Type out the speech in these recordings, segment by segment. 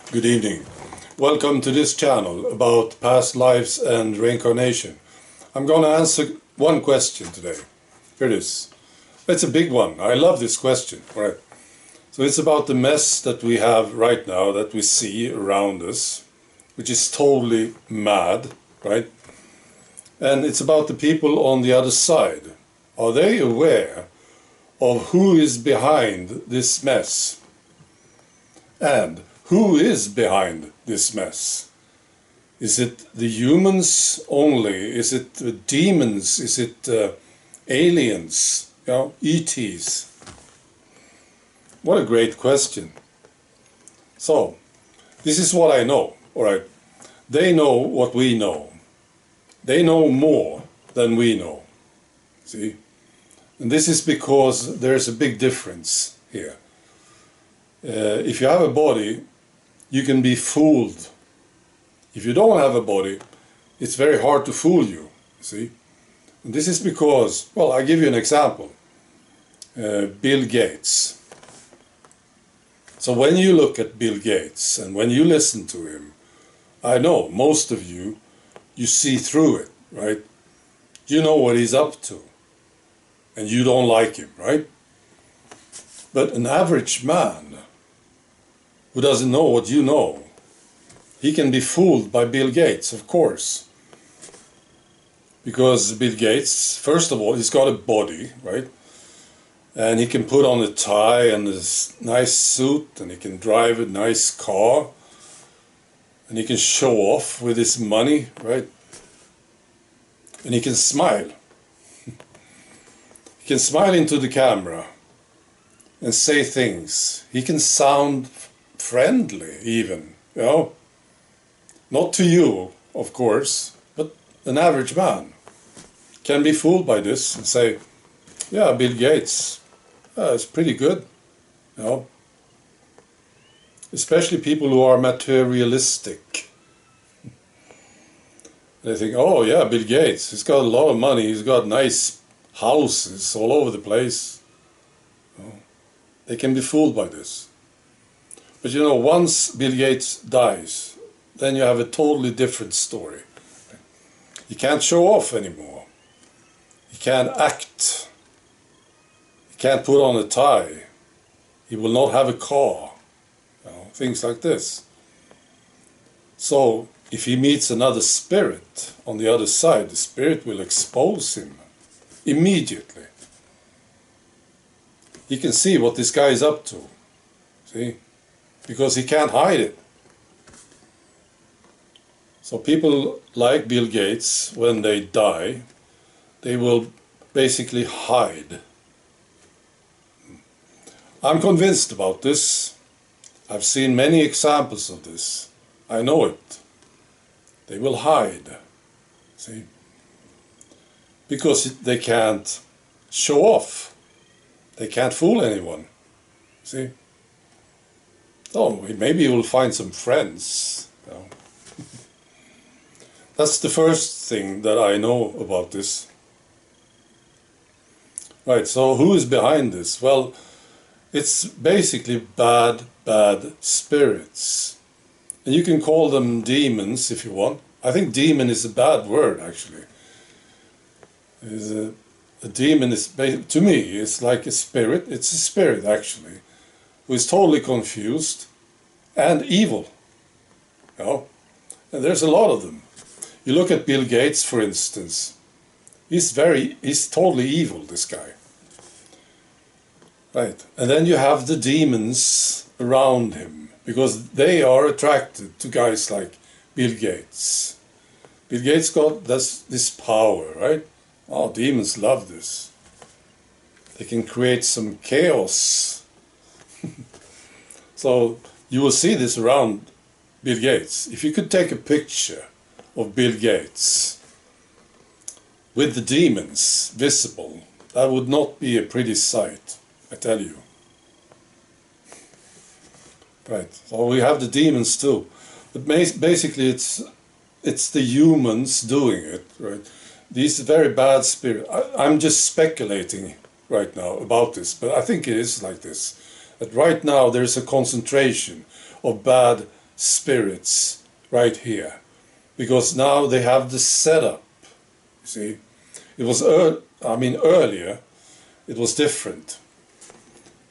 Good evening. Welcome to this channel about past lives and reincarnation. I'm going to answer one question today. Here it is. It's a big one. I love this question. All right. So it's about the mess that we have right now, that we see around us, which is totally mad, right? And it's about the people on the other side. Are they aware of who is behind this mess? And who is behind this mess? Is it the humans only? Is it the demons? Is it aliens? ETs? What a great question. So, this is what I know, all right? They know what we know. They know more than we know, see? And this is because there's a big difference here. If you have a body, you can be fooled. If you don't have a body, it's very hard to fool you, see? And this is because, well, I'll give you an example. Bill Gates. So when you look at Bill Gates and when you listen to him, I know most of you, you see through it, right? You know what he's up to, and you don't like him, right? But an average man who doesn't know what you know, he can be fooled by Bill Gates, of course. Because Bill Gates, first of all, he's got a body, right? And he can put on a tie and a nice suit, and he can drive a nice car, and he can show off with his money, right? And he can smile. He can smile into the camera and say things. He can sound friendly even, Not to you, of course, but an average man can be fooled by this and say, yeah, Bill Gates, it's pretty good, Especially people who are materialistic. They think, oh yeah, Bill Gates, he's got a lot of money, he's got nice houses all over the place. They can be fooled by this. But once Bill Gates dies, then you have a totally different story. He can't show off anymore. He can't act. He can't put on a tie. He will not have a car. Things like this. So, if he meets another spirit on the other side, the spirit will expose him immediately. He can see what this guy is up to. See? Because he can't hide it. So people like Bill Gates, when they die, they will basically hide. I'm convinced about this. I've seen many examples of this. I know it. They will hide. See? Because they can't show off. They can't fool anyone. See? Oh, maybe you will find some friends. That's the first thing that I know about this. Right, so who is behind this? Well, it's basically bad spirits. And you can call them demons if you want. I think demon is a bad word, actually. A demon is, to me, it's like a spirit. It's a spirit, actually, who is totally confused and evil. And there's a lot of them. You look at Bill Gates, for instance. He's totally evil, this guy. Right. And then you have the demons around him, because they are attracted to guys like Bill Gates. Bill Gates got this power, right? Oh, demons love this. They can create some chaos. So you will see this around Bill Gates. If you could take a picture of Bill Gates with the demons visible, that would not be a pretty sight, I tell you. Right, so we have the demons too. But basically it's the humans doing it, right? These very bad spirits. I'm just speculating right now about this, but I think it is like this. That right now there's a concentration of bad spirits right here, because now they have the setup. You see, it was earlier it was different.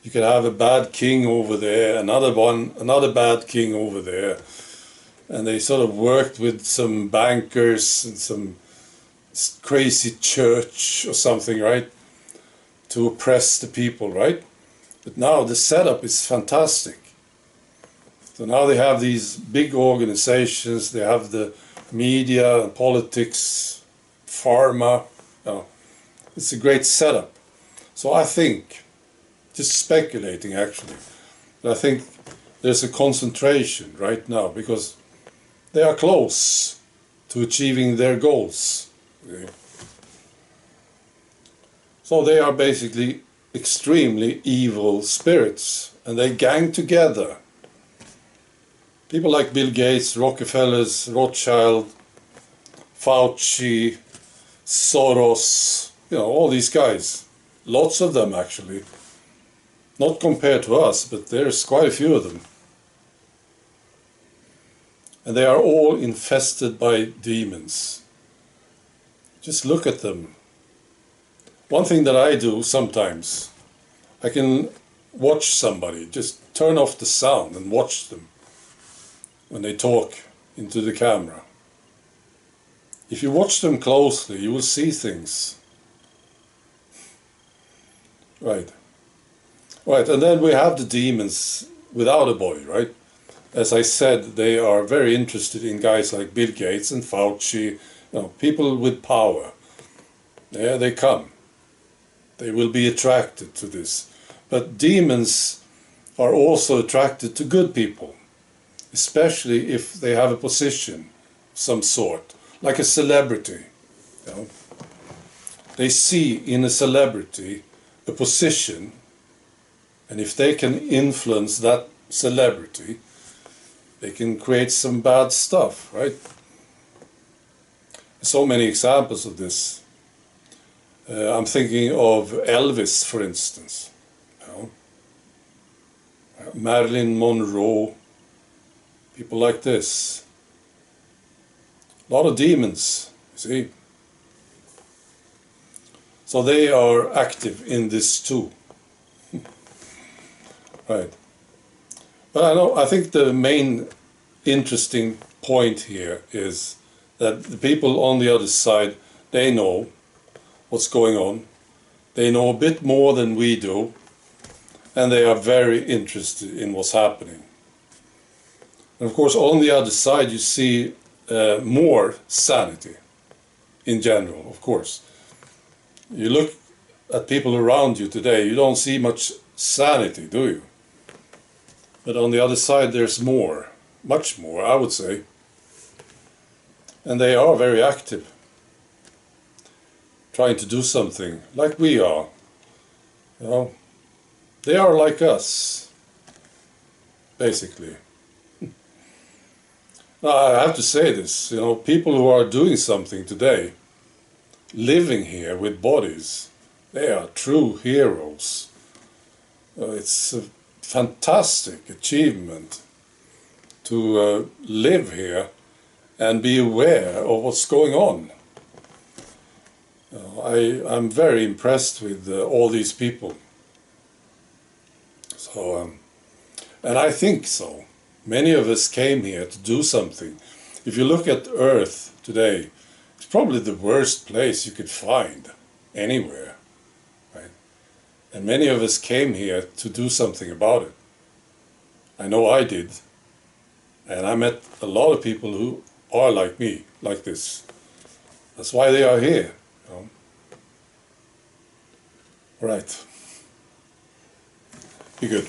You could have a bad king over there, another bad king over there, and they sort of worked with some bankers and some crazy church or something, right, to oppress the people, right? But now the setup is fantastic. So now they have these big organizations, they have the media, politics, pharma. It's a great setup. So I think, just speculating actually, but I think there's a concentration right now because they are close to achieving their goals. So they are basically extremely evil spirits, and they gang together. People like Bill Gates, Rockefellers, Rothschild, Fauci, Soros, all these guys. Lots of them actually. Not compared to us, but there's quite a few of them. And they are all infested by demons. Just look at them. One thing that I do sometimes, I can watch somebody, just turn off the sound and watch them when they talk into the camera. If you watch them closely, you will see things. Right. Right, and then we have the demons without a body, right? As I said, they are very interested in guys like Bill Gates and Fauci, people with power. There they come. They will be attracted to this. But demons are also attracted to good people, especially if they have a position of some sort, like a celebrity. They see in a celebrity a position, and if they can influence that celebrity, they can create some bad stuff, right? So many examples of this. I'm thinking of Elvis, for instance. Marilyn Monroe, people like this. A lot of demons, you see. So they are active in this too. Right. But I think the main interesting point here is that the people on the other side, they know what's going on. They know a bit more than we do, and they are very interested in what's happening. And of course, on the other side, you see more sanity in general, of course. You look at people around you today, you don't see much sanity, do you? But on the other side, there's more, much more, I would say. And they are very active, trying to do something like we are. They are like us, basically. Now, I have to say this, people who are doing something today, living here with bodies, they are true heroes. It's a fantastic achievement to live here and be aware of what's going on. I'm very impressed with all these people. So, and I think so. Many of us came here to do something. If you look at Earth today, it's probably the worst place you could find anywhere. Right? And many of us came here to do something about it. I know I did. And I met a lot of people who are like me, like this. That's why they are here. Right. Be good.